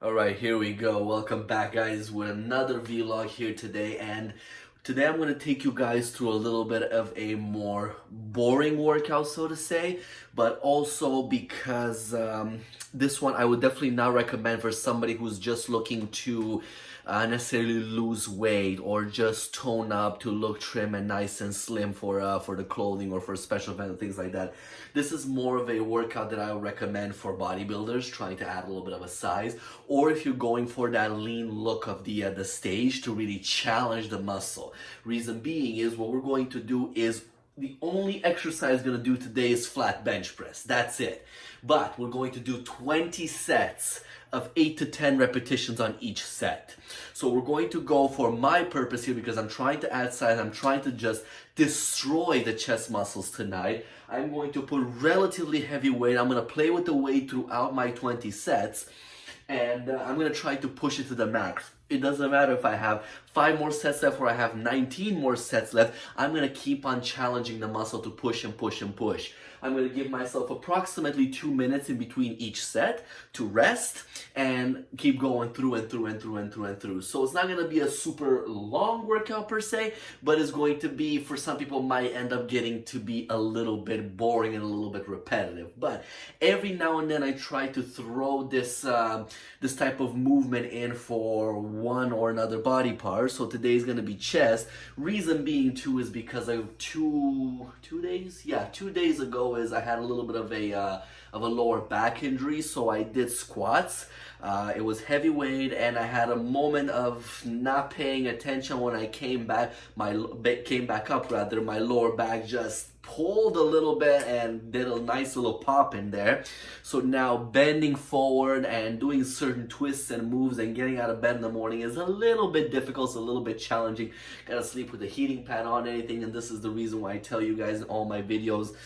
Alright, here we go. Welcome back, guys, with another vlog here today. And today I'm going to take you guys through a little bit of a more boring workout, so to say. But also because this one I would definitely not recommend for somebody who's just looking to necessarily lose weight or just tone up to look trim and nice and slim for the clothing or for special events and things like that. This is more of a workout that I would recommend for bodybuilders trying to add a little bit of a size, or if you're going for that lean look of the stage to really challenge the muscle. Reason being is what we're going to do is the only exercise we're going to do today is flat bench press. That's it. But we're going to do 20 sets of 8 to 10 repetitions on each set. So we're going to go, for my purpose here, because I'm trying to add size, I'm trying to just destroy the chest muscles tonight. I'm going to put relatively heavy weight. I'm going to play with the weight throughout my 20 sets. And I'm going to try to push it to the max. It doesn't matter if I have 5 more sets left or I have 19 more sets left. I'm going to keep on challenging the muscle to push and push and push. I'm going to give myself approximately 2 minutes in between each set to rest and keep going through and through and through and through and through. So it's not going to be a super long workout per se, but it's going to be, for some people, might end up getting to be a little bit boring and a little bit repetitive. But every now and then I try to throw this this type of movement in for one or another body part. So today's going to be chest. Reason being too is because I have 2 days ago is I had a little bit of a lower back injury, so I did squats. It was heavyweight, and I had a moment of not paying attention when I came back up. My lower back just pulled a little bit and did a nice little pop in there. So now bending forward and doing certain twists and moves and getting out of bed in the morning is a little bit difficult. It's a little bit challenging. Gotta sleep with a heating pad on, anything, and this is the reason why I tell you guys in all my videos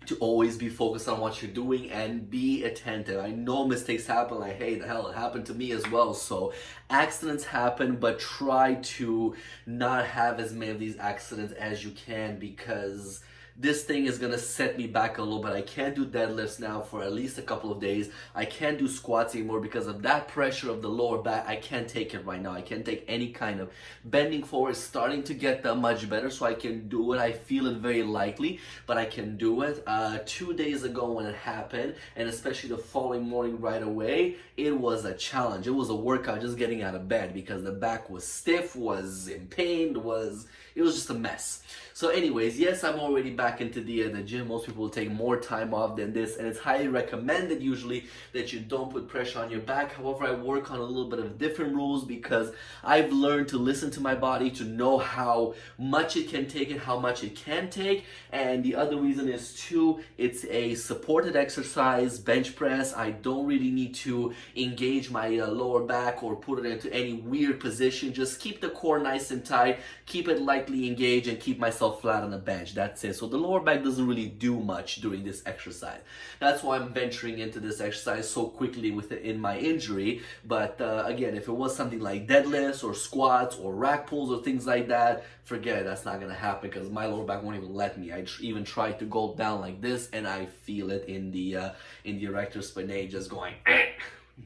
to always be focused on what you're doing and be attentive. I know mistakes happen, like, hey, the hell, it happened to me as well. So accidents happen, but try to not have as many of these accidents as you can, because this thing is gonna set me back a little bit. I can't do deadlifts now for at least a couple of days. I can't do squats anymore because of that pressure of the lower back. I can't take it right now. I can't take any kind of bending forward. It's starting to get much better, so I can do it. I feel it very lightly, but I can do it. 2 days ago when it happened, and especially the following morning right away, it was a challenge. It was a workout just getting out of bed because the back was stiff, was in pain, it was just a mess. So anyways, yes, I'm already back into the gym. Most people will take more time off than this, and it's highly recommended usually that you don't put pressure on your back. However, I work on a little bit of different rules because I've learned to listen to my body, to know how much it can take and how much it can take. And the other reason is too, it's a supported exercise, bench press. I don't really need to engage my lower back or put it into any weird position. Just keep the core nice and tight, keep it lightly engaged, and keep myself flat on the bench. That's it. So the lower back doesn't really do much during this exercise. That's why I'm venturing into this exercise so quickly in my injury. But again, if it was something like deadlifts or squats or rack pulls or things like that, forget it. That's not gonna happen because my lower back won't even let me. I even tried to go down like this, and I feel it in the erector spinae just going.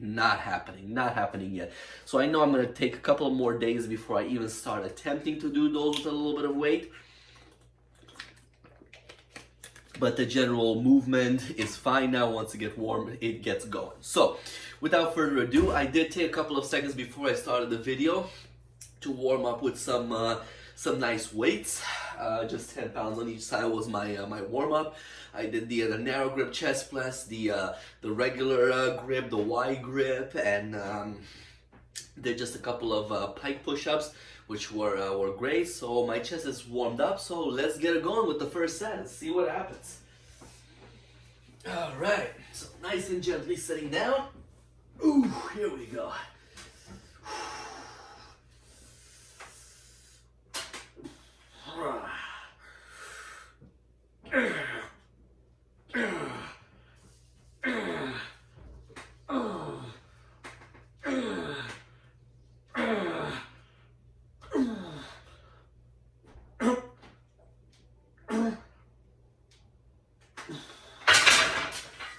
Not happening yet. So I know I'm gonna take a couple of more days before I even start attempting to do those with a little bit of weight. But the general movement is fine now. Once it gets warm, it gets going. So without further ado, I did take a couple of seconds before I started the video to warm up with some nice weights. Just 10 pounds on each side was my warm up. I did the narrow grip chest press, the regular grip, the wide grip, and did just a couple of pike push-ups, which were great. So my chest is warmed up, so let's get it going with the first set and see what happens. All right, so nice and gently sitting down. Ooh, here we go.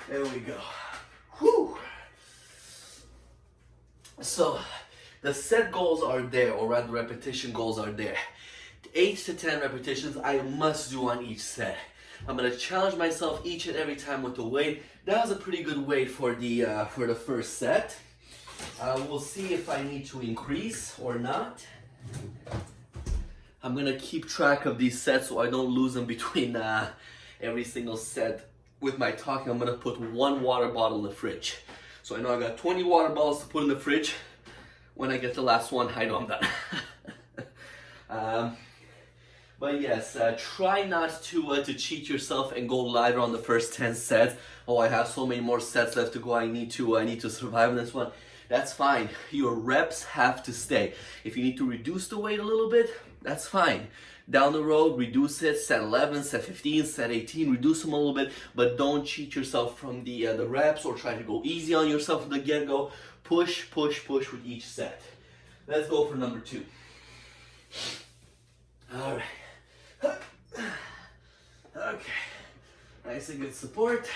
There we go. Whew. So the set goals are there, or rather repetition goals are there. 8 to 10 repetitions I must do on each set. I'm gonna challenge myself each and every time with the weight. That was a pretty good weight for the first set. We'll see if I need to increase or not. I'm gonna keep track of these sets so I don't lose them between every single set. With my talking, I'm gonna put 1 water bottle in the fridge. So I know I got 20 water bottles to put in the fridge. When I get the last one, I know I'm done. But yes, try not to cheat yourself and go lighter on the first 10 sets. Oh, I have so many more sets left to go. I need to survive in this one. That's fine. Your reps have to stay. If you need to reduce the weight a little bit, that's fine. Down the road, reduce it. Set 11, set 15, set 18. Reduce them a little bit, but don't cheat yourself from the reps or try to go easy on yourself from the get-go. Push, push, push with each set. Let's go for number 2. All right. Okay, nice and good support.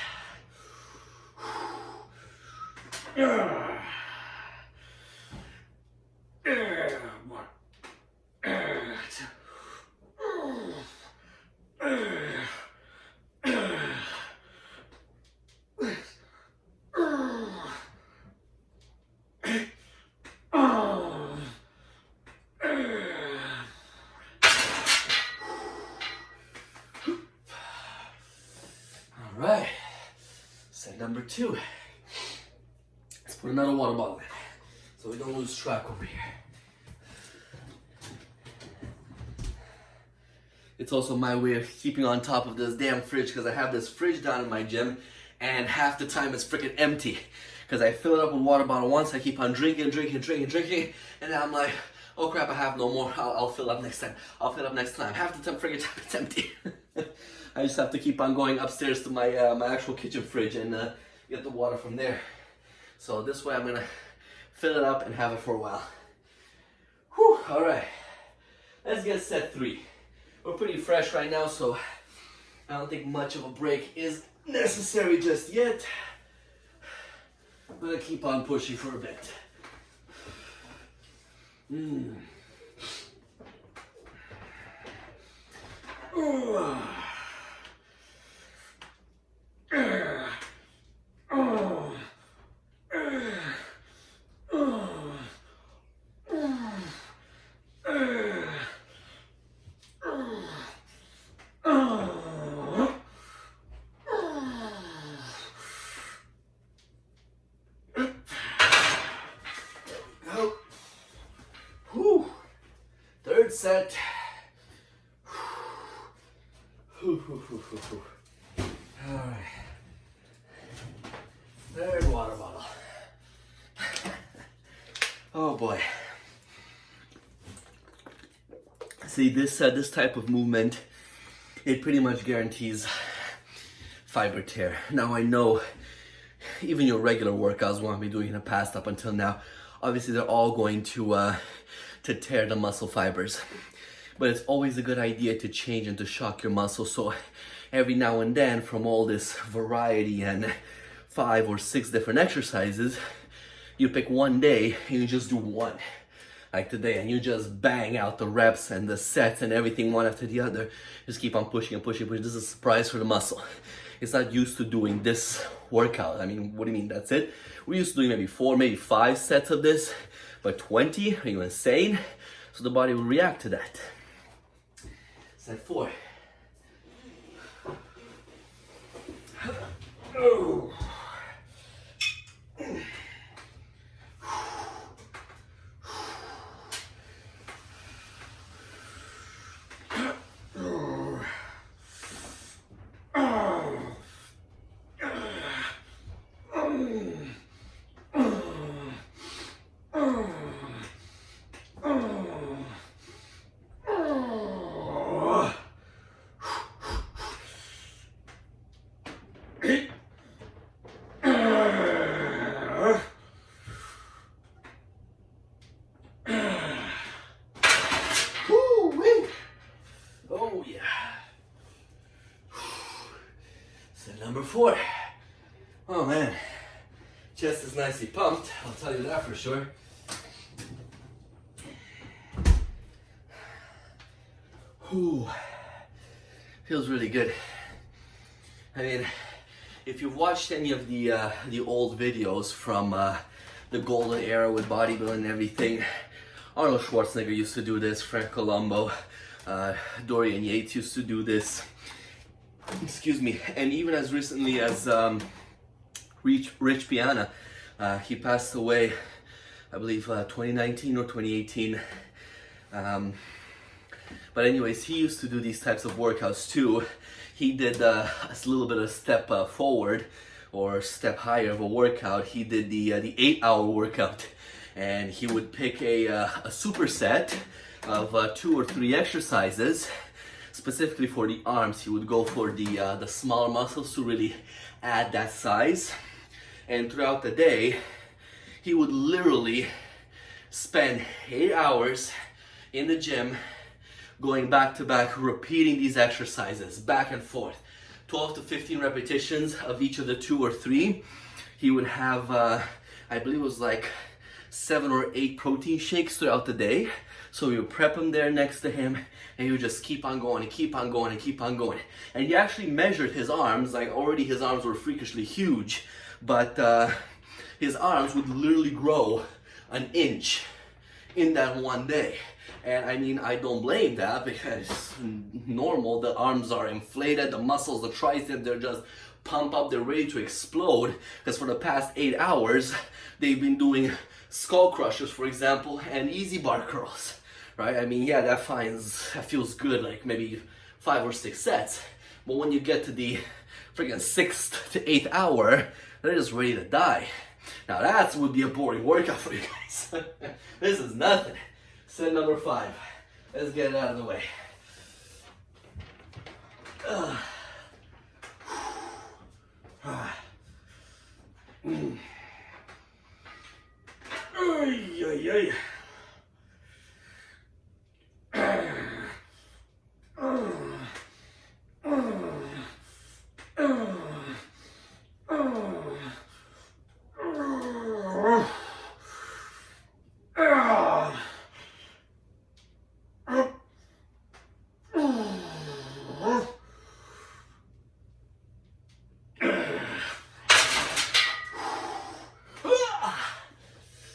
Alright, set number 2. Let's put another water bottle in so we don't lose track over here. It's also my way of keeping on top of this damn fridge because I have this fridge down in my gym and half the time it's freaking empty because I fill it up with water bottle once, I keep on drinking, and then I'm like, oh crap, I have no more, I'll fill up next time. Half the time freaking it's empty. I just have to keep on going upstairs to my my actual kitchen fridge and get the water from there. So this way I'm gonna fill it up and have it for a while. Whew, all right. Let's get set 3. We're pretty fresh right now, so I don't think much of a break is necessary just yet. I'm gonna keep on pushing for a bit. Third set. All right. Third water bottle. Oh boy. See, this type of movement, it pretty much guarantees fiber tear. Now I know even your regular workouts, what I've been doing in the past up until now, obviously they're all going to tear the muscle fibers. But it's always a good idea to change and to shock your muscle. So every now and then, from all this variety and 5 or 6 different exercises, you pick one day and you just do one. Like today, and you just bang out the reps and the sets and everything one after the other. Just keep on pushing and pushing. This is a surprise for the muscle. It's not used to doing this workout. I mean, what do you mean that's it? We're used to doing maybe 4, maybe 5 sets of this, but 20, are you insane? So the body will react to that. Set 4. Oh. Oh yeah. Set number 4. Oh man, chest is nicely pumped, I'll tell you that for sure. Whew. Feels really good. I mean, if you've watched any of the old videos from the golden era with bodybuilding and everything, Arnold Schwarzenegger used to do this, Frank Colombo, Dorian Yates used to do this, excuse me, and even as recently as Rich Piana, he passed away, I believe 2019 or 2018, but anyways, he used to do these types of workouts too. He did a little bit of step forward or step higher of a workout. He did the 8-hour workout, and he would pick a superset of 2 or 3 exercises. Specifically for the arms, he would go for the smaller muscles to really add that size. And throughout the day, he would literally spend 8 hours in the gym, going back to back, repeating these exercises back and forth. 12 to 15 repetitions of each of the 2 or 3. He would have, I believe it was like 7 or 8 protein shakes throughout the day. So we would prep him there next to him, and he would just keep on going and keep on going and keep on going. And he actually measured his arms, like already his arms were freakishly huge, but his arms would literally grow an inch in that one day. And I mean, I don't blame that, because it's normal, the arms are inflated, the muscles, the triceps, they're just pumped up, they're ready to explode, because for the past 8 hours, they've been doing skull crushers, for example, and easy bar curls, right? I mean, yeah, that feels good, like maybe 5 or 6 sets, but when you get to the freaking 6th to 8th hour, they're just ready to die. Now that would be a boring workout for you guys. This is nothing. Set number 5. Let's get it out of the way.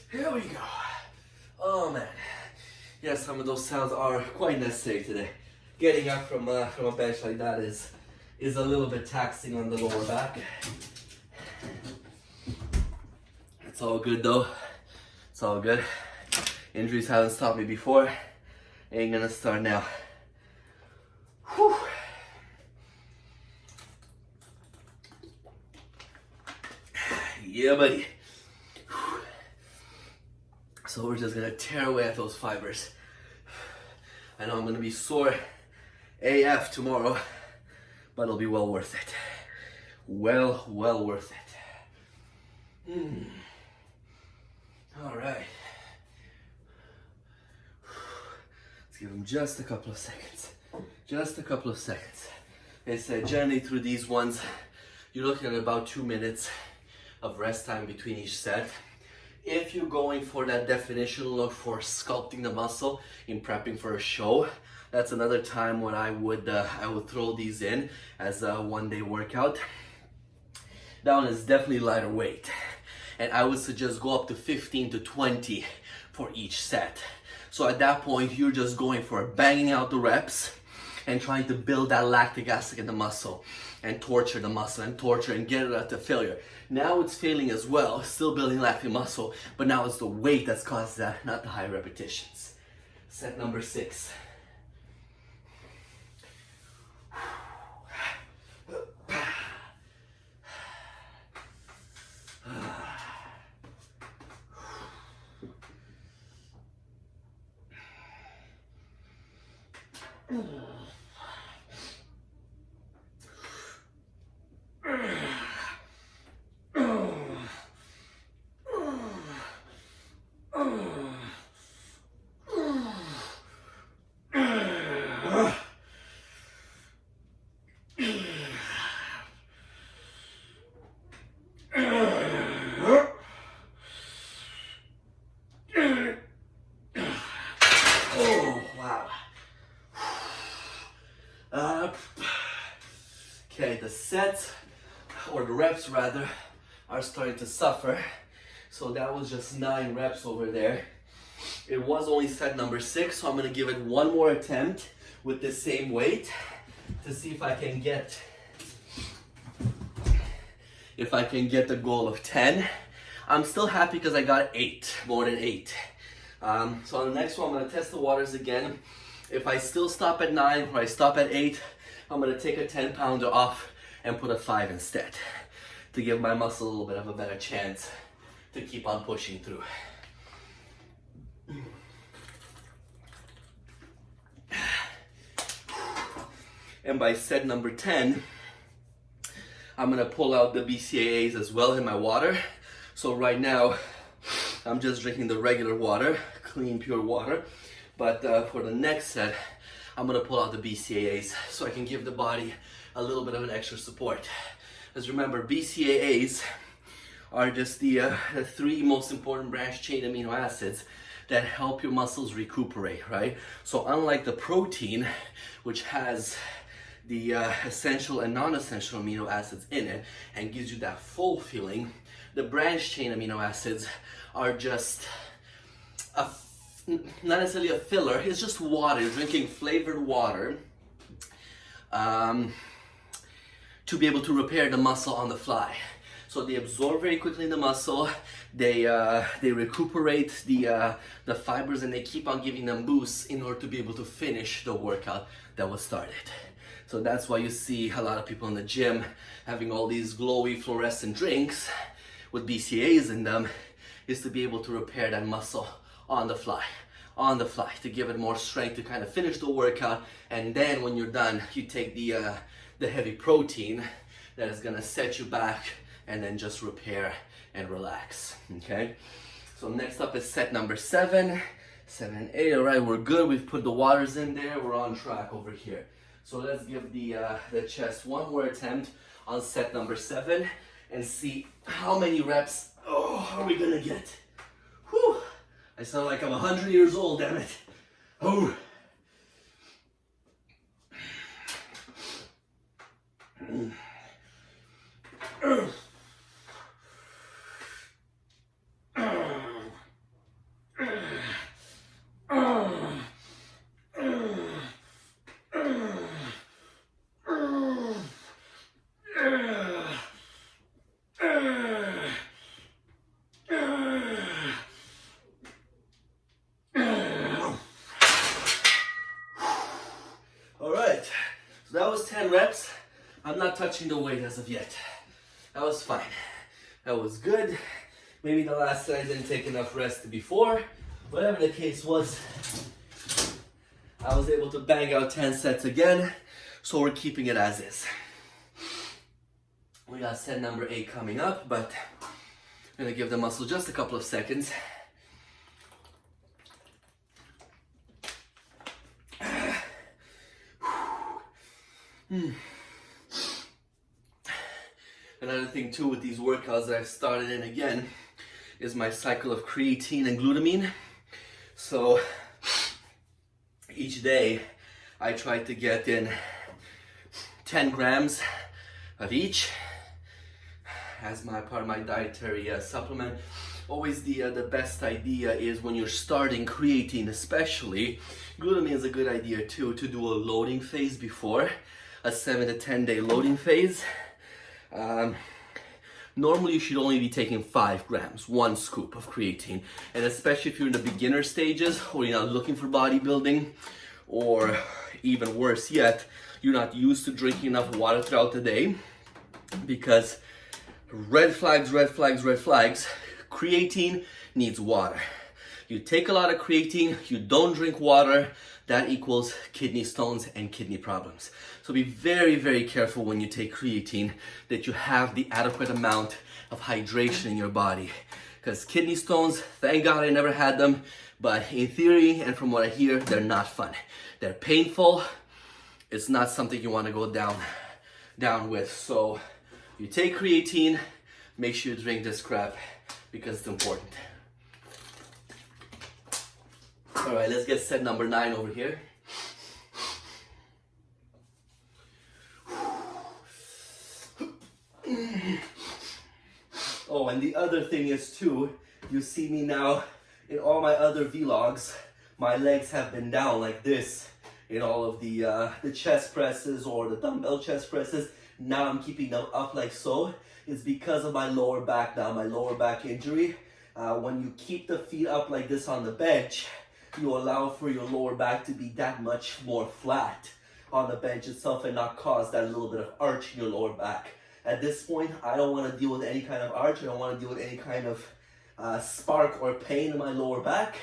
Here we go. Oh man. Yes, some of those sounds are quite necessary today. Getting up from a bench like that is a little bit taxing on the lower back. It's all good though. It's all good. Injuries haven't stopped me before. Ain't gonna start now. Whew. Yeah, buddy. So we're just gonna tear away at those fibers. I know I'm gonna be sore AF tomorrow, but it'll be well worth it. Well worth it. All right. Let's give them just a couple of seconds. Just a couple of seconds. They said generally through these ones, you're looking at about 2 minutes of rest time between each set. If you're going for that definition look for sculpting the muscle in prepping for a show, that's another time when I would throw these in as a one-day workout. That one is definitely lighter weight, and I would suggest go up to 15 to 20 for each set. So at that point, you're just going for banging out the reps and trying to build that lactic acid in the muscle and torture the muscle and torture and get it out to failure. Now it's failing as well, still building lactic muscle, but now it's the weight that's caused that, not the high repetitions. Set number 6. Okay, the sets, or the reps rather, are starting to suffer. So that was just 9 reps over there. It was only set number 6, so I'm gonna give it one more attempt with the same weight to see if I can get the goal of 10. I'm still happy because I got 8, more than 8. So on the next one, I'm gonna test the waters again. If I still stop at 9 or I stop at 8, I'm gonna take a 10-pounder off and put a 5 instead to give my muscle a little bit of a better chance to keep on pushing through. And by set number 10, I'm gonna pull out the BCAAs as well in my water. So right now, I'm just drinking the regular water, clean, pure water. But for the next set, I'm gonna pull out the BCAAs so I can give the body a little bit of an extra support. Because remember, BCAAs are just the 3 most important branched chain amino acids that help your muscles recuperate, right? So unlike the protein, which has the essential and non-essential amino acids in it and gives you that full feeling, the branched chain amino acids are just not necessarily a filler, it's just water. You're drinking flavored water to be able to repair the muscle on the fly. So they absorb very quickly in the muscle, they recuperate the fibers, and they keep on giving them boosts in order to be able to finish the workout that was started. So that's why you see a lot of people in the gym having all these glowy fluorescent drinks with BCAAs in them, is to be able to repair that muscle on the fly, to give it more strength to kind of finish the workout. And then when you're done, you take the heavy protein that is gonna set you back and then just repair and relax, okay? So next up is set number 7, 7, 8, all right, we're good. We've put the waters in there, we're on track over here. So let's give the chest one more attempt on set number 7 and see how many reps are we gonna get. Whew, I sound like I'm 100 years old, damn it. Oh. All right, so that was 10 reps. I'm not touching the weight as of yet. That was fine. That was good. Maybe the last set I didn't take enough rest before. Whatever the case was, I was able to bang out 10 sets again. So we're keeping it as is. We got set number 8 coming up, but I'm gonna give the muscle just a couple of seconds. Another thing too with these workouts that I've started in again is my cycle of creatine and glutamine. So each day I try to get in 10 grams of each as my part of my dietary supplement. Always the best idea is when you're starting creatine, especially glutamine, is a good idea too, to do a loading phase before, a 7 to 10 day loading phase. Normally you should only be taking 5 grams, 1 scoop of creatine. And especially if you're in the beginner stages, or you're not looking for bodybuilding, or even worse yet, you're not used to drinking enough water throughout the day, because red flags, red flags, red flags, creatine needs water. You take a lot of creatine, you don't drink water, that equals kidney stones and kidney problems. So be very, very careful when you take creatine that you have the adequate amount of hydration in your body. Because kidney stones, thank God I never had them, but in theory and from what I hear, they're not fun. They're painful. It's not something you want to go down with. So you take creatine, make sure you drink this crap because it's important. All right, let's get set number 9 over here. Oh, and the other thing is too, you see me now in all my other vlogs, my legs have been down like this in all of the chest presses or the dumbbell chest presses. Now I'm keeping them up like so. It's because of my lower back now, my lower back injury. When you keep the feet up like this on the bench, you allow for your lower back to be that much more flat on the bench itself and not cause that little bit of arch in your lower back. At this point, I don't want to deal with any kind of arch. I don't want to deal with any kind of spark or pain in my lower back.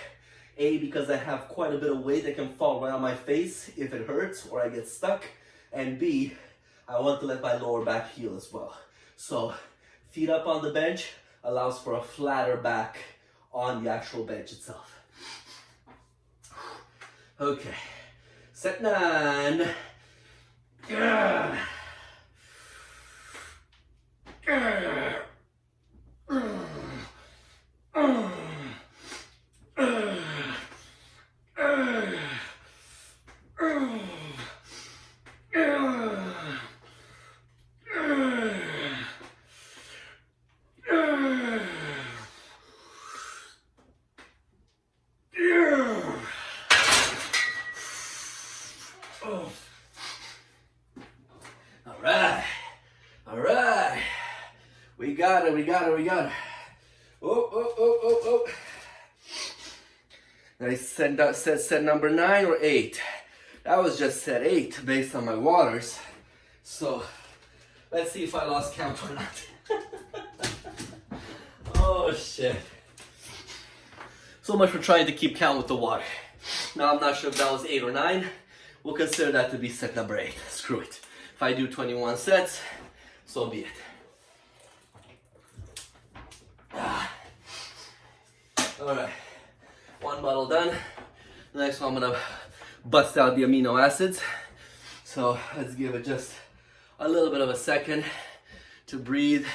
A, because I have quite a bit of weight that can fall right on my face if it hurts or I get stuck. And B, I want to let my lower back heal as well. So feet up on the bench allows for a flatter back on the actual bench itself. Okay, set 9. Alright. We got it. Oh. Did I set set number 9 or 8? That was just set 8 based on my waters. So let's see if I lost count or not. Oh shit. So much for trying to keep count with the water. Now I'm not sure if that was 8 or 9. We'll consider that to be set number 8. Screw it. If I do 21 sets, so be it. Alright, one bottle done. The next one I'm gonna bust out the amino acids. So let's give it just a little bit of a second to breathe.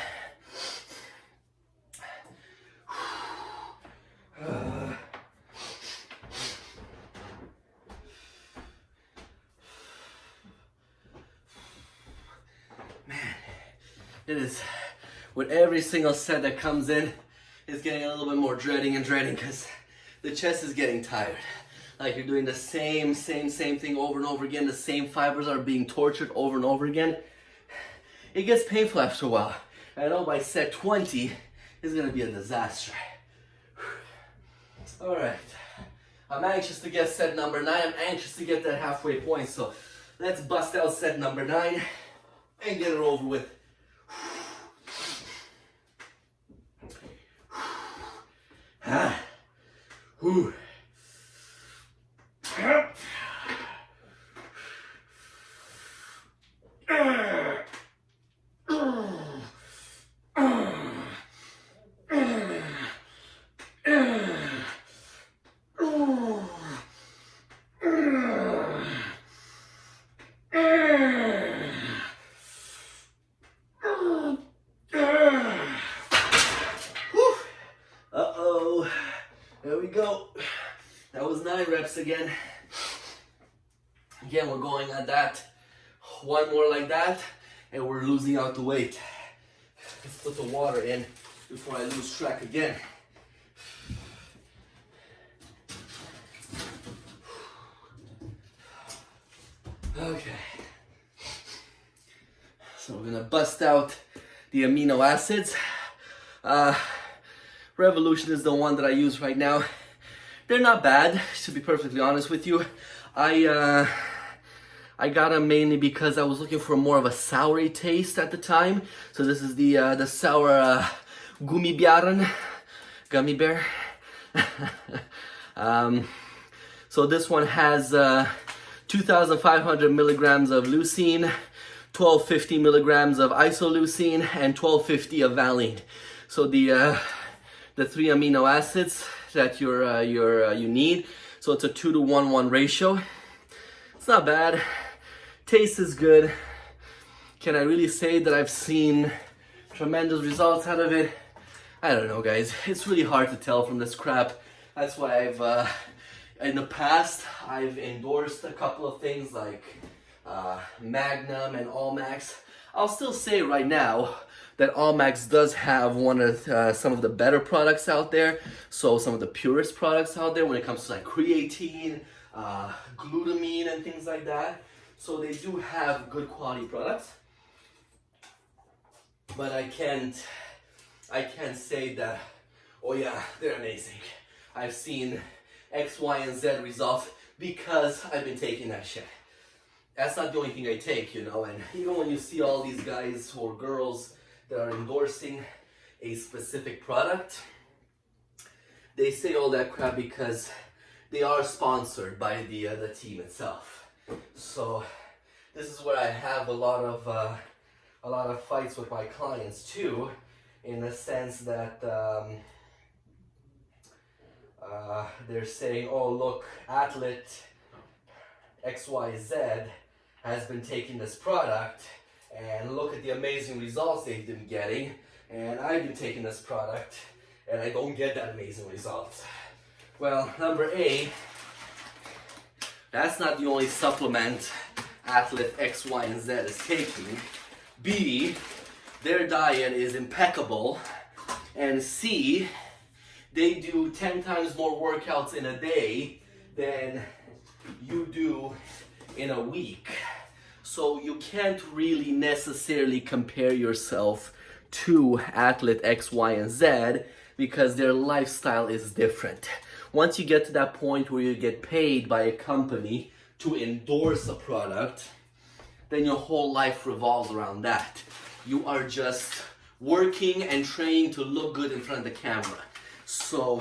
Man, it is, with every single set that comes in, it's getting a little bit more dreading because the chest is getting tired. Like you're doing the same thing over and over again. The same fibers are being tortured over and over again. It gets painful after a while. I know by set 20, it's gonna be a disaster. All right, I'm anxious to get set number 9. I'm anxious to get that halfway point. So let's bust out set number 9 and get it over with. Whew. Uh-oh. There we go. That was 9 reps again. Again, we're going at that. One more like that, and we're losing out the weight. Let's put the water in before I lose track again. Okay. So we're gonna bust out the amino acids. Revolution is the one that I use right now. They're not bad, to be perfectly honest with you. I got them mainly because I was looking for more of a soury taste at the time. So this is the sour gummy bear. So this one has 2,500 milligrams of leucine, 1,250 milligrams of isoleucine, and 1,250 of valine. So the 3 amino acids that you need. So it's a 2-to-1 ratio. It's not bad. Taste is good. Can I really say that I've seen tremendous results out of it? I don't know, guys. It's really hard to tell from this crap. That's why I've in the past I've endorsed a couple of things like Magnum and All Max. I'll still say right now that Allmax does have one of some of the better products out there. So some of the purest products out there when it comes to like creatine, glutamine and things like that. So they do have good quality products. But I can't say that, oh yeah, they're amazing. I've seen X, Y, and Z results because I've been taking that shit. That's not the only thing I take, you know, and even when you see all these guys or girls that are endorsing a specific product, they say all that crap because they are sponsored by the team itself. So this is where I have a lot of fights with my clients too, in the sense that they're saying, oh look, athlete XYZ has been taking this product and look at the amazing results they've been getting, and I've been taking this product and I don't get that amazing results. Well, number A, that's not the only supplement athlete X, Y, and Z is taking. B, their diet is impeccable. And C, they do 10 times more workouts in a day than you do in a week. So you can't really necessarily compare yourself to athlete X, Y, and Z because their lifestyle is different. Once you get to that point where you get paid by a company to endorse a product, then your whole life revolves around that. You are just working and training to look good in front of the camera. So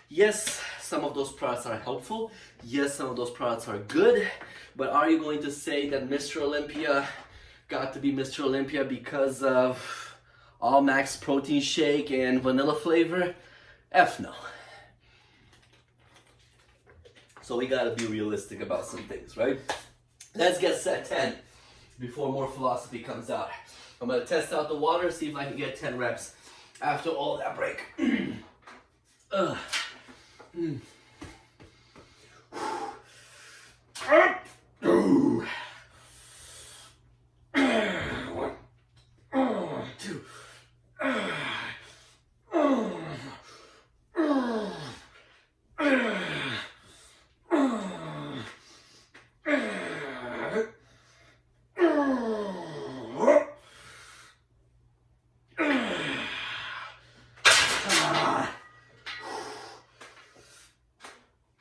yes, some of those products are helpful. Yes, some of those products are good. But are you going to say that Mr. Olympia got to be Mr. Olympia because of Allmax protein shake and vanilla flavor? F no. So we gotta be realistic about some things, right? Let's get set 10 before more philosophy comes out. I'm gonna test out the water, see if I can get 10 reps after all that break.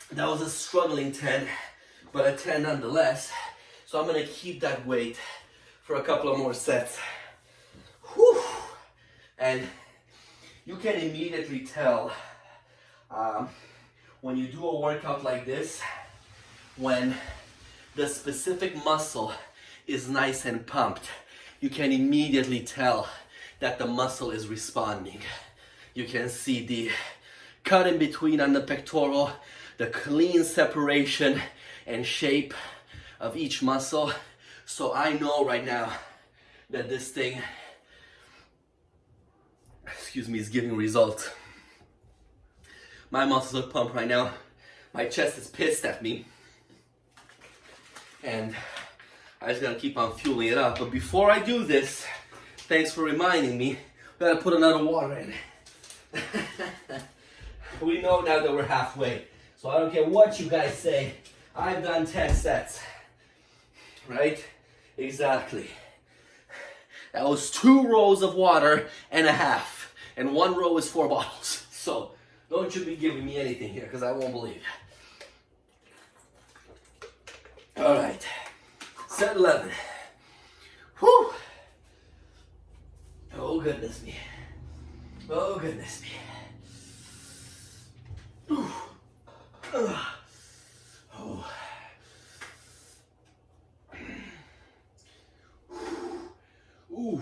That was a struggling 10, but a 10 nonetheless. So I'm gonna keep that weight for a couple of more sets. Whew. And you can immediately tell when you do a workout like this, when the specific muscle is nice and pumped, you can immediately tell that the muscle is responding. You can see the cut in between on the pectoral, the clean separation and shape of each muscle. So I know right now that this thing, is giving results. My muscles are pumped right now. My chest is pissed at me. And I just gotta keep on fueling it up. But before I do this, thanks for reminding me, we gotta put another water in. We know now that we're halfway. So I don't care what you guys say. I've done 10 sets. Right? Exactly. That was 2 rows of water and a half. And 1 row is 4 bottles. So don't you be giving me anything here because I won't believe it. Alright. Set 11. Whew. Oh goodness me. Oh goodness me. Ooh. Oh. Ooh. Ooh.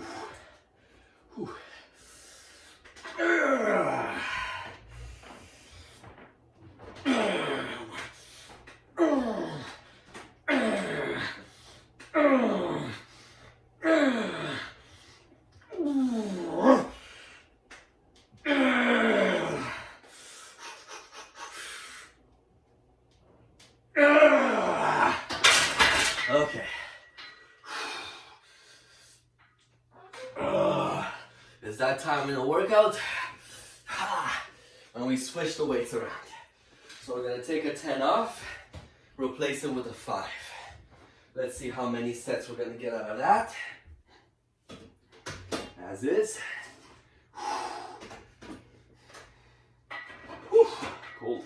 that time in the workout when we switch the weights around. So we're gonna take a 10 off, replace it with a 5. Let's see how many sets we're gonna get out of that. As is. Whew, cold.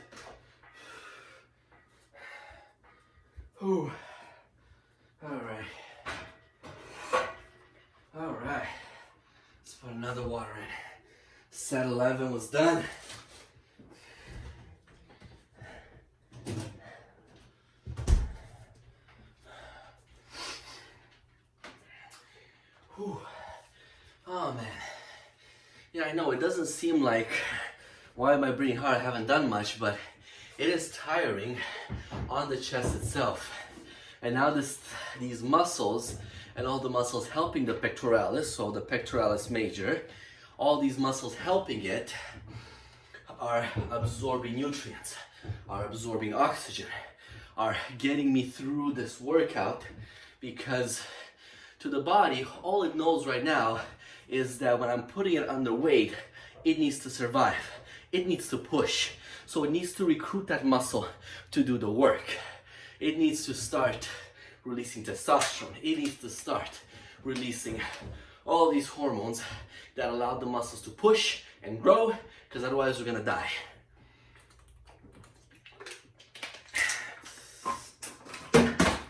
Whew. All right. All right. Let's put another water in. Set 11 was done. Whew. Oh man. Yeah, I know it doesn't seem like, why am I breathing hard? I haven't done much, but it is tiring on the chest itself. And now these muscles and all the muscles helping the pectoralis, so the pectoralis major, all these muscles helping it are absorbing nutrients, are absorbing oxygen, are getting me through this workout, because to the body, all it knows right now is that when I'm putting it under weight, it needs to survive. It needs to push. So it needs to recruit that muscle to do the work. It needs to start releasing testosterone. It needs to start releasing all these hormones that allow the muscles to push and grow, because otherwise we're gonna die.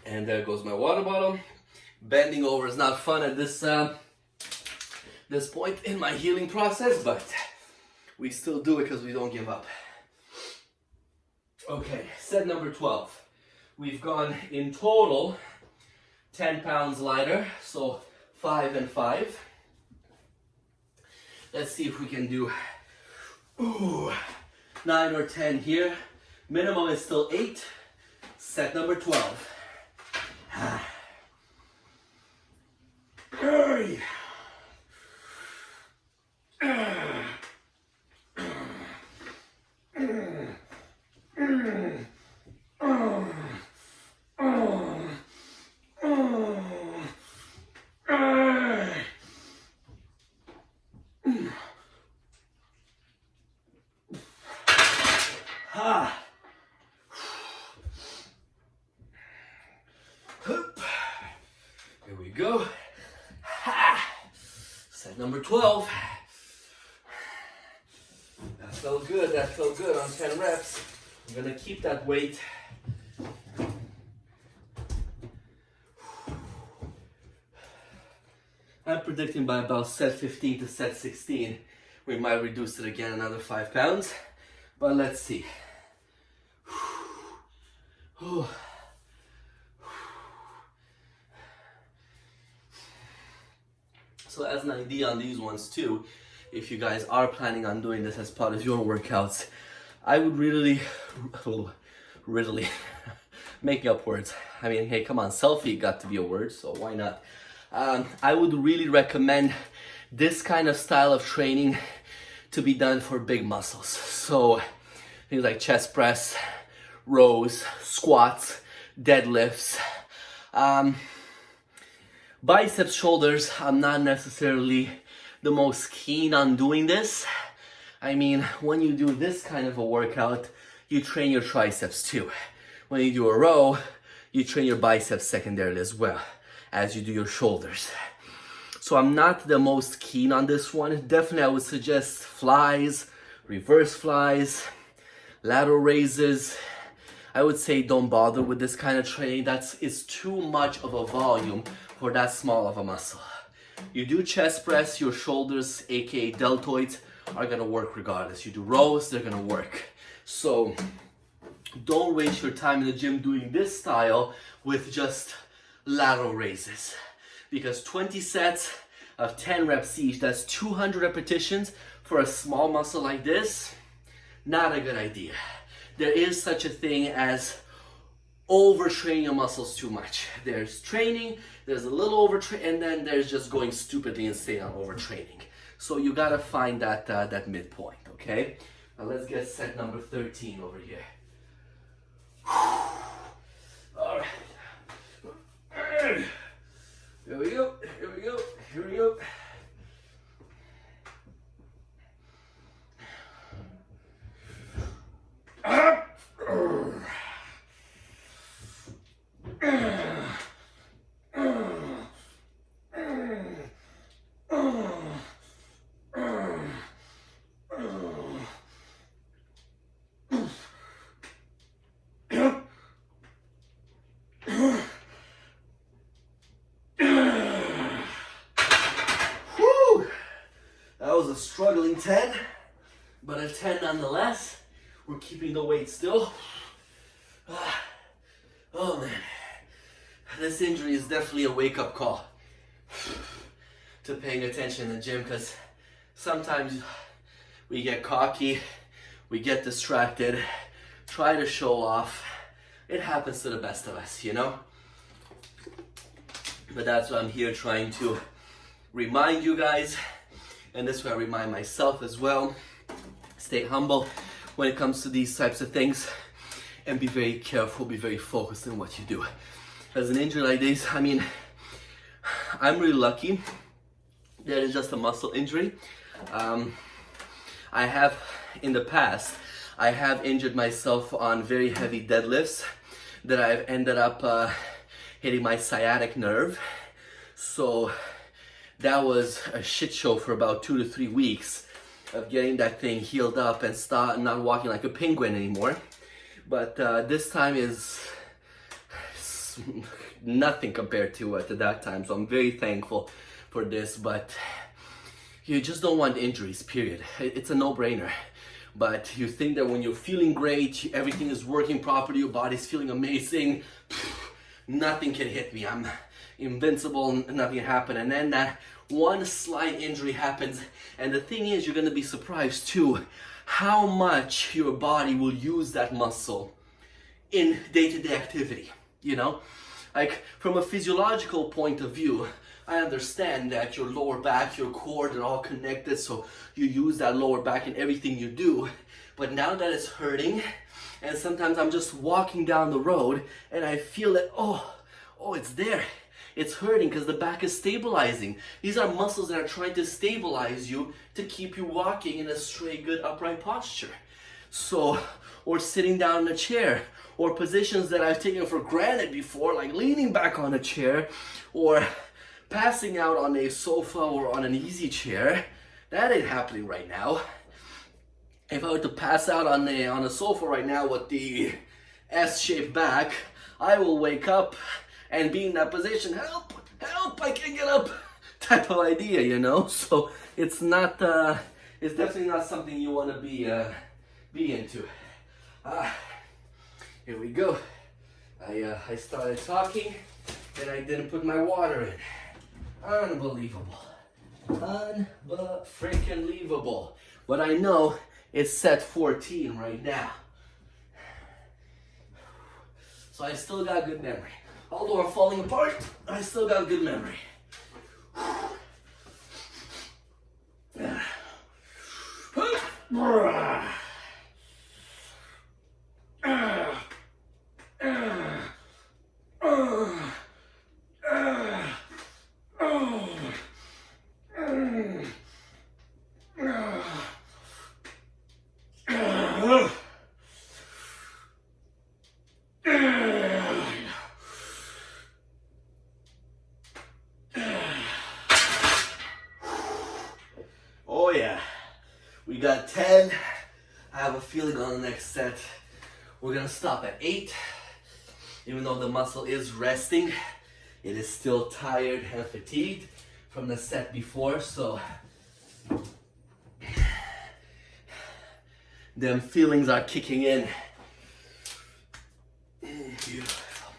And there goes my water bottle. Bending over is not fun at this point in my healing process, but we still do it because we don't give up. Okay, set number 12. We've gone in total 10 pounds lighter, so 5 and 5. Let's see if we can do 9 or 10 here. Minimum is still 8. Set number 12. Hey. Here we go. Set number 12. That felt good. That felt good on 10 reps. I'm gonna keep that weight. I'm predicting by about set 15 to set 16, we might reduce it again another 5 pounds, but let's see. So as an idea on these ones too, if you guys are planning on doing this as part of your workouts, I would really making up words. I mean, hey, come on, selfie got to be a word, so why not? I would really recommend this kind of style of training to be done for big muscles. So things like chest press, rows, squats, deadlifts. Biceps, shoulders, I'm not necessarily the most keen on doing this. I mean, when you do this kind of a workout, you train your triceps too. When you do a row, you train your biceps secondarily as well as you do your shoulders. So I'm not the most keen on this one. Definitely I would suggest flies, reverse flies, lateral raises. I would say don't bother with this kind of training. It's too much of a volume for that small of a muscle. You do chest press, your shoulders, aka deltoids, are gonna work regardless. You do rows, they're gonna work. So don't waste your time in the gym doing this style with just lateral raises, because 20 sets of 10 reps each, that's 200 repetitions for a small muscle like this, not a good idea. There is such a thing as overtraining your muscles too much. There's training, there's a little overtraining, and then there's just going stupidly insane on overtraining. So you gotta find that midpoint, okay? Now let's get set number 13 over here. All right. Here we go, here we go, here we go. 10, but a 10 nonetheless. We're keeping the weight still. Oh man, this injury is definitely a wake-up call to paying attention in the gym, because sometimes we get cocky, we get distracted, try to show off. It happens to the best of us, you know? But that's why I'm here trying to remind you guys, and this way I remind myself as well. Stay humble when it comes to these types of things, and be very careful, be very focused in what you do. As an injury like this, I mean, I'm really lucky that it's just a muscle injury. I have, in the past, I have injured myself on very heavy deadlifts that I've ended up hitting my sciatic nerve. So that was a shit show for about 2 to 3 weeks of getting that thing healed up and start not walking like a penguin anymore. But this time is nothing compared to that time. So I'm very thankful for this, but you just don't want injuries, period. It's a no-brainer. But you think that when you're feeling great, everything is working properly, your body's feeling amazing, nothing can hit me, I'm invincible, nothing can happen. And then that one slight injury happens, and the thing is, you're gonna be surprised too how much your body will use that muscle in day-to-day activity, you know? Like, from a physiological point of view, I understand that your lower back, your core, they're all connected, so you use that lower back in everything you do. But now that it's hurting, and sometimes I'm just walking down the road and I feel that, oh, it's there. It's hurting because the back is stabilizing. These are muscles that are trying to stabilize you to keep you walking in a straight, good, upright posture. So, or sitting down in a chair, or positions that I've taken for granted before, like leaning back on a chair, or passing out on a sofa or on an easy chair. That ain't happening right now. If I were to pass out on a sofa right now with the S-shaped back, I will wake up and be in that position, help, I can't get up, type of idea, you know? So it's not, it's definitely not something you want to be into. Here we go. I started talking and I didn't put my water in. Unbelievable. Unfreaking-leavable. But I know it's set 14 right now. So I still got good memory. Although I'm falling apart, I still got good memory. Oh yeah, we got 10. I have a feeling on the next set we're gonna stop at 8. Even though the muscle is resting, it is still tired and fatigued from the set before, so them feelings are kicking in. Beautiful.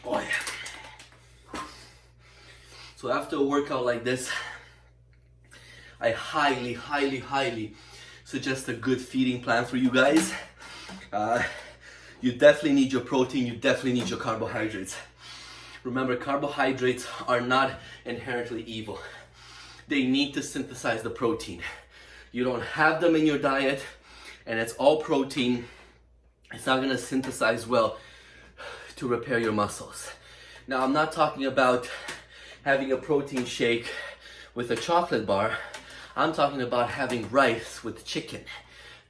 Oh yeah. So after a workout like this, I highly suggest a good feeding plan for you guys. You definitely need your protein, you definitely need your carbohydrates. Remember, carbohydrates are not inherently evil. They need to synthesize the protein. You don't have them in your diet, and it's all protein. It's not gonna synthesize well to repair your muscles. Now, I'm not talking about having a protein shake with a chocolate bar. I'm talking about having rice with chicken.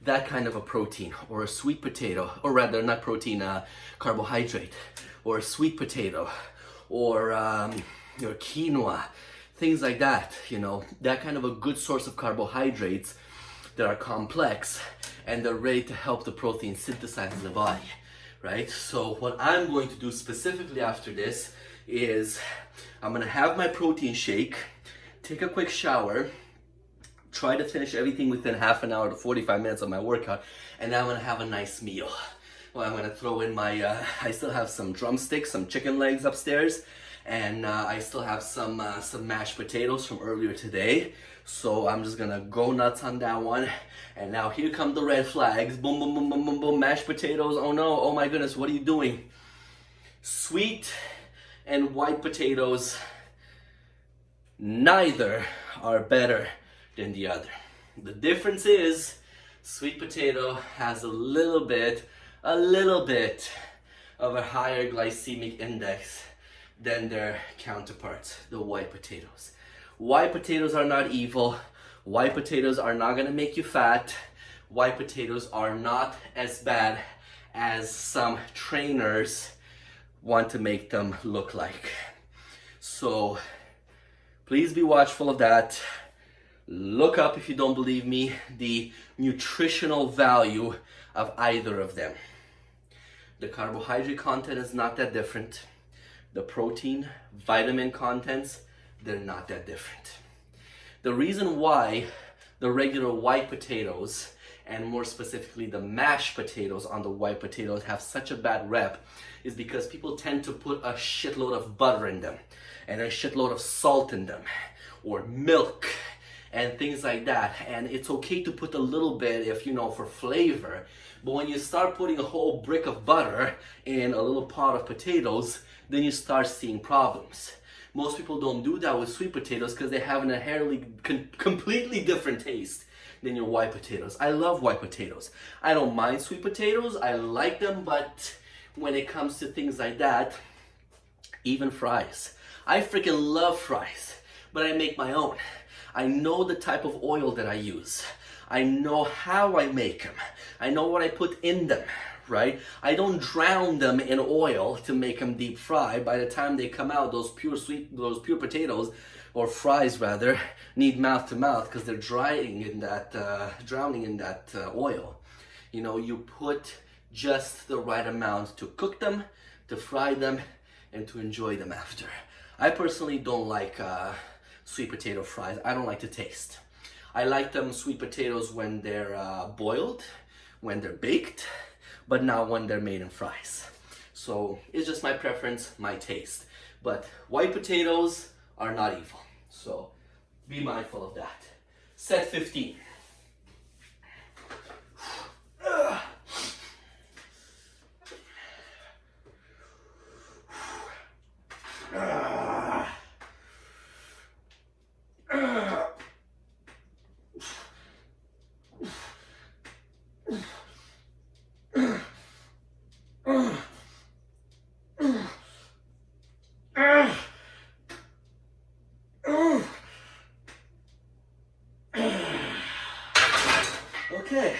That kind of a protein, or a sweet potato, or rather not protein, carbohydrate, or a sweet potato, or quinoa, things like that, you know, that kind of a good source of carbohydrates that are complex and they're ready to help the protein synthesize in the body, right? So what I'm going to do specifically after this is I'm gonna have my protein shake, take a quick shower, try to finish everything within half an hour to 45 minutes of my workout, and then I'm gonna have a nice meal. Well, I'm gonna throw in my, I still have some drumsticks, some chicken legs upstairs, and I still have some mashed potatoes from earlier today. So I'm just gonna go nuts on that one. And now here come the red flags. Boom, boom, boom, boom, boom, boom, mashed potatoes. Oh no, oh my goodness, what are you doing? Sweet and white potatoes, neither are better than the other. The difference is sweet potato has a little bit of a higher glycemic index than their counterparts, the white potatoes. White potatoes are not evil. White potatoes are not gonna make you fat. White potatoes are not as bad as some trainers want to make them look like. So please be watchful of that. Look up, if you don't believe me, the nutritional value of either of them. The carbohydrate content is not that different. The protein, vitamin contents, they're not that different. The reason why the regular white potatoes, and more specifically the mashed potatoes on the white potatoes, have such a bad rep is because people tend to put a shitload of butter in them and a shitload of salt in them, or milk and things like that. And it's okay to put a little bit if you know, for flavor, but when you start putting a whole brick of butter in a little pot of potatoes, then you start seeing problems. Most people don't do that with sweet potatoes because they have an inherently completely different taste than your white potatoes. I love white potatoes. I don't mind sweet potatoes. I like them, but when it comes to things like that, even fries. I freaking love fries, but I make my own. I know the type of oil that I use. I know how I make them. I know what I put in them, right? I don't drown them in oil to make them deep fry. By the time they come out, those pure potatoes, or fries rather, need mouth to mouth because they're drowning in that oil. You know, you put just the right amount to cook them, to fry them, and to enjoy them after. I personally don't like sweet potato fries. I don't like the taste. I like them sweet potatoes when they're boiled, when they're baked, but not when they're made in fries. So it's just my preference, my taste. But white potatoes are not evil. So be mindful of that. Set 15. Okay,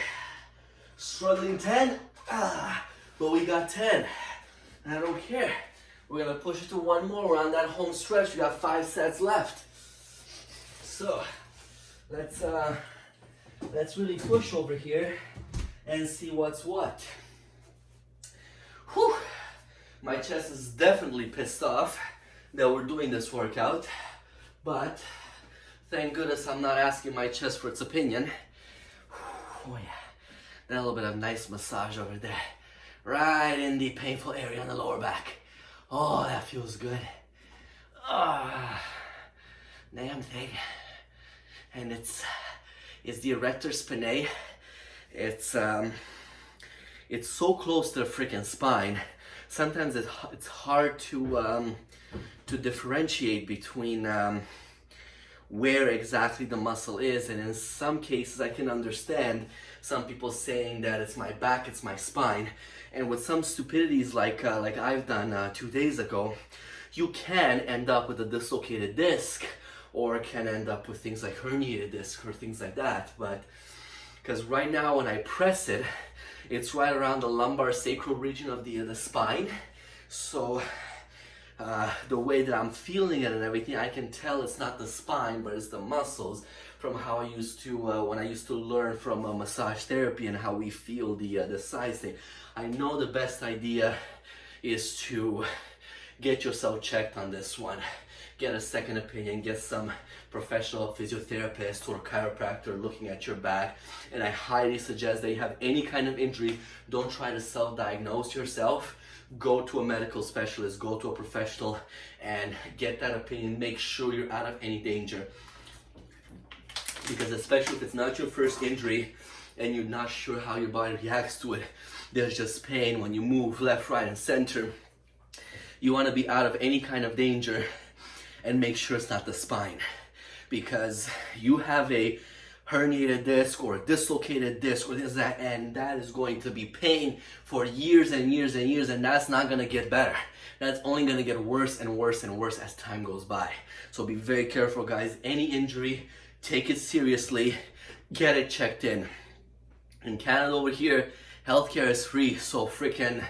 struggling 10, but we got 10. I don't care. We're gonna push it to one more. We're on that home stretch. We got 5 sets left. So let's really push over here and see what's what. Whew. My chest is definitely pissed off that we're doing this workout, but thank goodness I'm not asking my chest for its opinion. Oh yeah, that little bit of nice massage over there, right in the painful area on the lower back. Oh, that feels good. Damn thing. And it's the erector spinae. It's so close to the freaking spine. Sometimes it's hard to differentiate between where exactly the muscle is, and in some cases I can understand some people saying that it's my back, it's my spine, and with some stupidities like I've done 2 days ago, you can end up with a dislocated disc, or can end up with things like herniated disc or things like that. But because right now when I press it, it's right around the lumbar sacral region of the spine, so the way that I'm feeling it and everything, I can tell it's not the spine, but it's the muscles, from how I used to, when I used to learn from massage therapy and how we feel the size thing. I know the best idea is to get yourself checked on this one. get a second opinion, get some professional physiotherapist or chiropractor looking at your back. And I highly suggest that you have any kind of injury, don't try to self-diagnose yourself. Go to a medical specialist, go to a professional and get that opinion. Make sure you're out of any danger. Because especially if it's not your first injury and you're not sure how your body reacts to it, there's just pain when you move left, right, and center. You want to be out of any kind of danger and make sure it's not the spine. Because you have a herniated disc or a dislocated disc or this, that, and that is going to be pain for years and years and years, and that's not going to get better. That's only going to get worse and worse and worse as time goes by. So be very careful, guys. Any injury, take it seriously, get it checked in. In Canada over here, healthcare is free, so freaking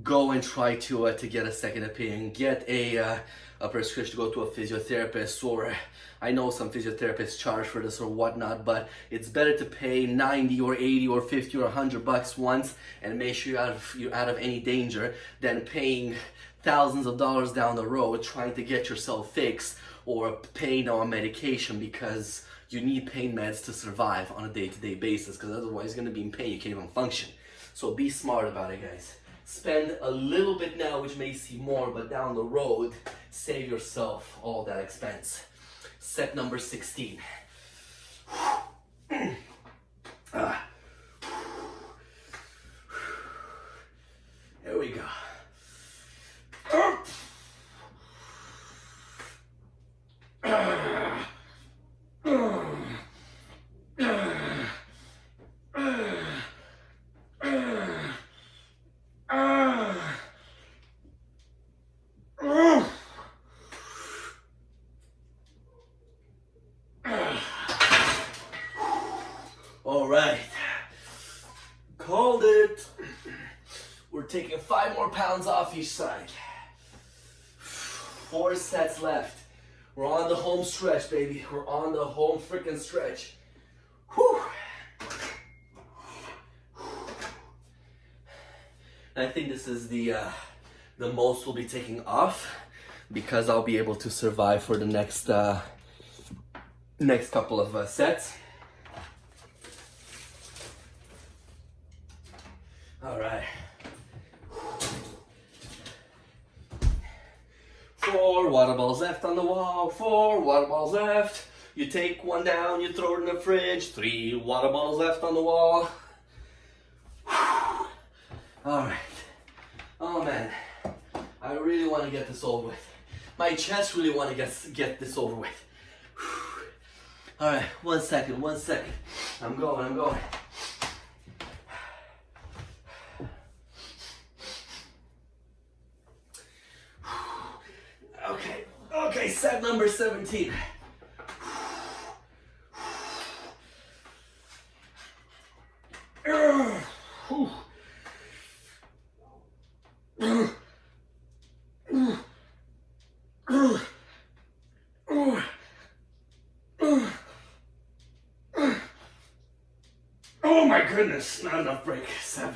go and try to get a second opinion. Get a prescription to go to a physiotherapist, or I know some physiotherapists charge for this or whatnot, but it's better to pay 90 or 80 or 50 or $100 once and make sure you're out of any danger than paying thousands of dollars down the road trying to get yourself fixed or paying on medication because you need pain meds to survive on a day-to-day basis, because otherwise you're going to be in pain, you can't even function. So be smart about it, guys. Spend a little bit now, which may seem more, but down the road, save yourself all that expense. Set number 16. Here we go. All right, called it. We're taking 5 more pounds off each side. 4 sets left. We're on the home stretch, baby. We're on the home freaking stretch. Whew. I think this is the most we'll be taking off, because I'll be able to survive for the next couple of sets. All right. 4 water balls left on the wall. 4 water balls left. You take one down, you throw it in the fridge. 3 water balls left on the wall. All right. Oh man, I really want to get this over with. My chest really want to get this over with. All right, 1 second, 1 second. I'm going. Okay, set number 17. Oh my goodness, not enough break. 7.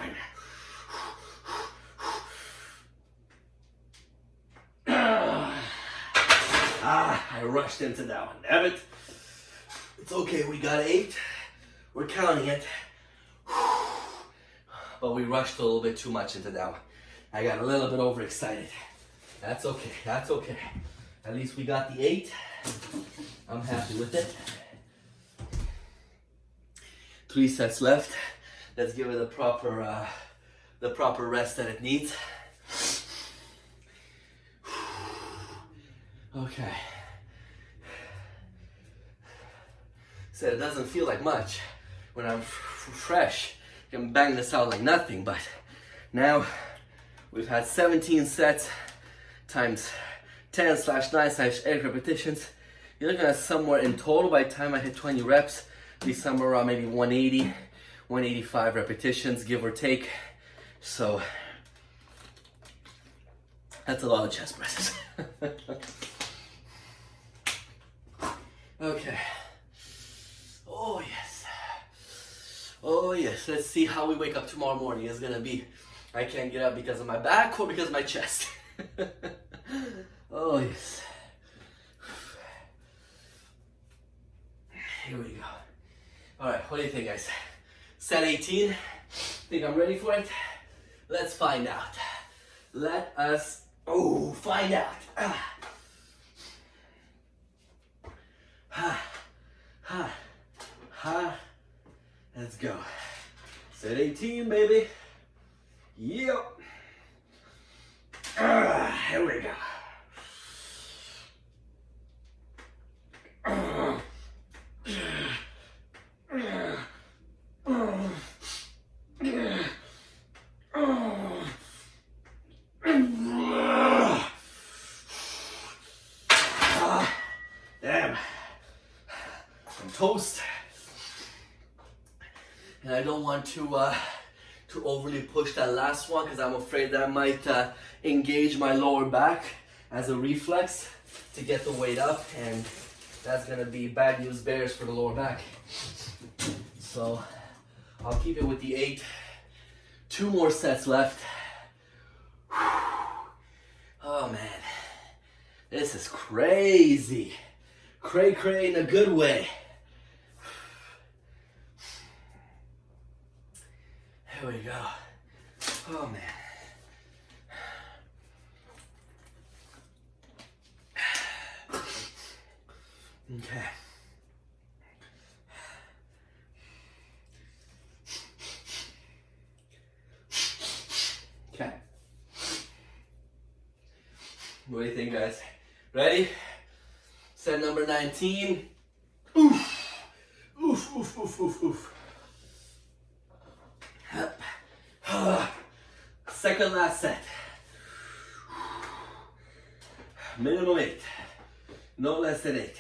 I rushed into that one. Damn it. It's okay, we got 8. We're counting it. But we rushed a little bit too much into that one. I got a little bit overexcited. That's okay, that's okay. At least we got the 8. I'm happy with it. 3 sets left. Let's give it the proper rest that it needs. Okay. Said it doesn't feel like much when I'm fresh. I can bang this out like nothing, but now we've had 17 sets times 10/9/8 repetitions. You're looking at somewhere in total, by the time I hit 20 reps, be somewhere around maybe 180, 185 repetitions, give or take. So that's a lot of chest presses. Okay. Oh yes. Oh yes. Let's see how we wake up tomorrow morning. It's gonna be, I can't get up because of my back or because of my chest. Oh yes. Here we go. All right, what do you think, guys? Set 18. Think I'm ready for it? Let's find out. Let us, find out. Let's go. Set 18, baby. Yep. Here we go. Damn. I'm toast. And I don't want to overly push that last one because I'm afraid that I might engage my lower back as a reflex to get the weight up, and that's gonna be bad news bears for the lower back. So I'll keep it with the 8. 2 more sets left. Oh man, this is crazy. Cray in a good way. Here we go. Oh man. Okay. Okay. What do you think, guys? Ready? Set number 19. Oof. Oof, oof, oof, oof, oof. Second last set. Minimum 8. No less than 8.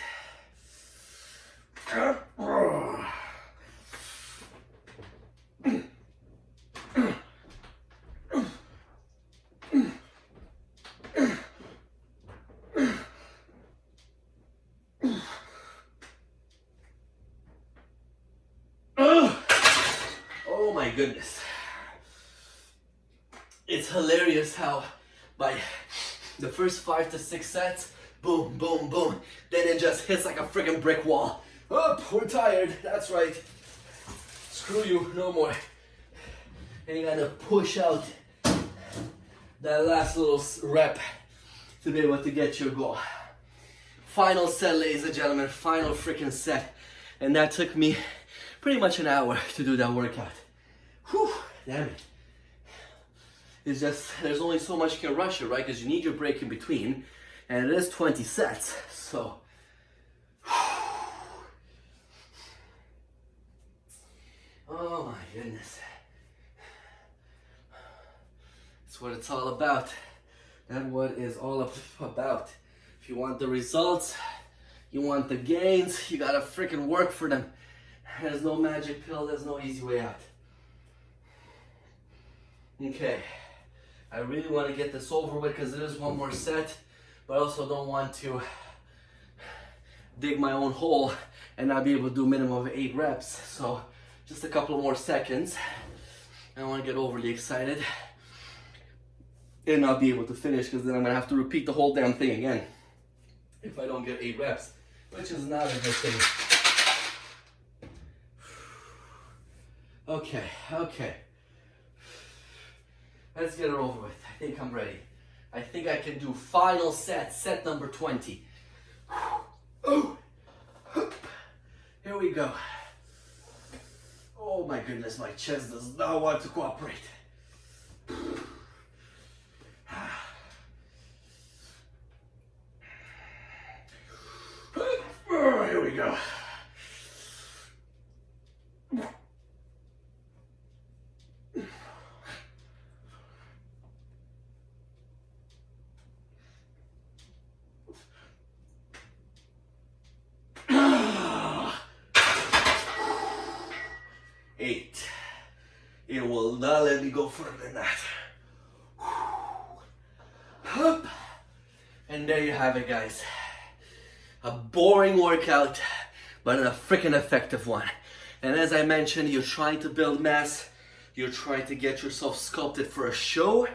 Oh my goodness. It's hilarious how by the first 5 to 6 sets, boom, boom, boom, then it just hits like a friggin' brick wall. Oh, we're tired, that's right. Screw you, no more. And you gotta push out that last little rep to be able to get your goal. Final set, ladies and gentlemen, final freaking set. And that took me pretty much an hour to do that workout. Whew, damn it. It's just, there's only so much you can rush it, right? Because you need your break in between. And it is 20 sets, so. Oh my goodness. That's what it's all about. That's what it's all about. If you want the results, you want the gains, you gotta freaking work for them. There's no magic pill, there's no easy way out. Okay, I really want to get this over with because it is one more set, but I also don't want to dig my own hole and not be able to do a minimum of 8 reps. So just a couple more seconds. I don't want to get overly excited and not be able to finish, because then I'm going to have to repeat the whole damn thing again if I don't get 8 reps, which is not a good thing. Okay. Let's get it over with. I think I'm ready. I think I can do final set number 20. Here we go. Oh my goodness, my chest does not want to cooperate. Here we go. It will not let me go further than that. And there you have it, guys. A boring workout, but a freaking effective one. And as I mentioned, you're trying to build mass, you're trying to get yourself sculpted for a show,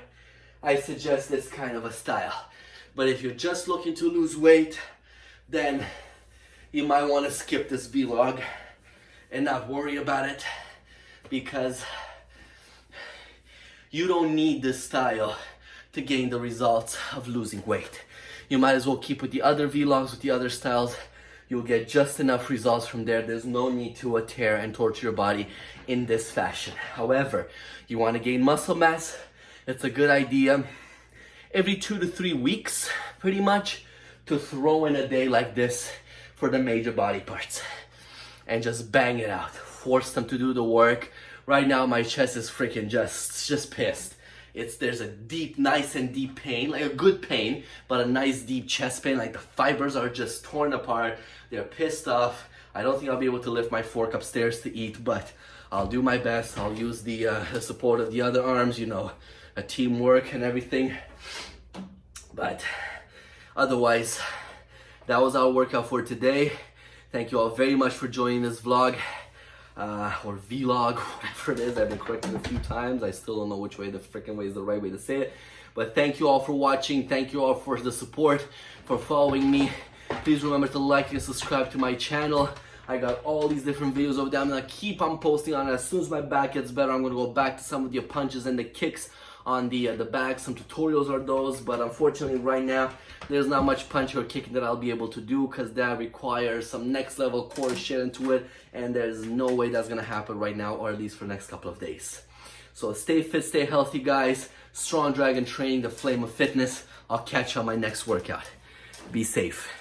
I suggest this kind of a style. But if you're just looking to lose weight, then you might want to skip this vlog and not worry about it, because you don't need this style to gain the results of losing weight. You might as well keep with the other vlogs, with the other styles. You'll get just enough results from there. There's no need to tear and torture your body in this fashion. However, you want to gain muscle mass, it's a good idea every 2 to 3 weeks, pretty much, to throw in a day like this for the major body parts and just bang it out. Force them to do the work. Right now my chest is freaking just pissed. There's a deep, nice and deep pain, like a good pain, but a nice deep chest pain, like the fibers are just torn apart. They're pissed off. I don't think I'll be able to lift my fork upstairs to eat, but I'll do my best. I'll use the support of the other arms, you know, a teamwork and everything. But otherwise, that was our workout for today. Thank you all very much for joining this vlog. Or vlog, whatever it is. I've been corrected a few times. I still don't know which way the freaking way is the right way to say it. But thank you all for watching. Thank you all for the support, for following me. Please remember to like and subscribe to my channel. I got all these different videos over there. I'm gonna keep on posting on it. As soon as my back gets better, I'm gonna go back to some of the punches and the kicks on the back. Some tutorials are those, but unfortunately right now there's not much punching or kicking that I'll be able to do, because that requires some next level core shit into it, and there's no way that's gonna happen right now, or at least for the next couple of days. So stay fit, stay healthy, guys. Strong Dragon Training, the flame of fitness. I'll catch you on my next workout. Be safe.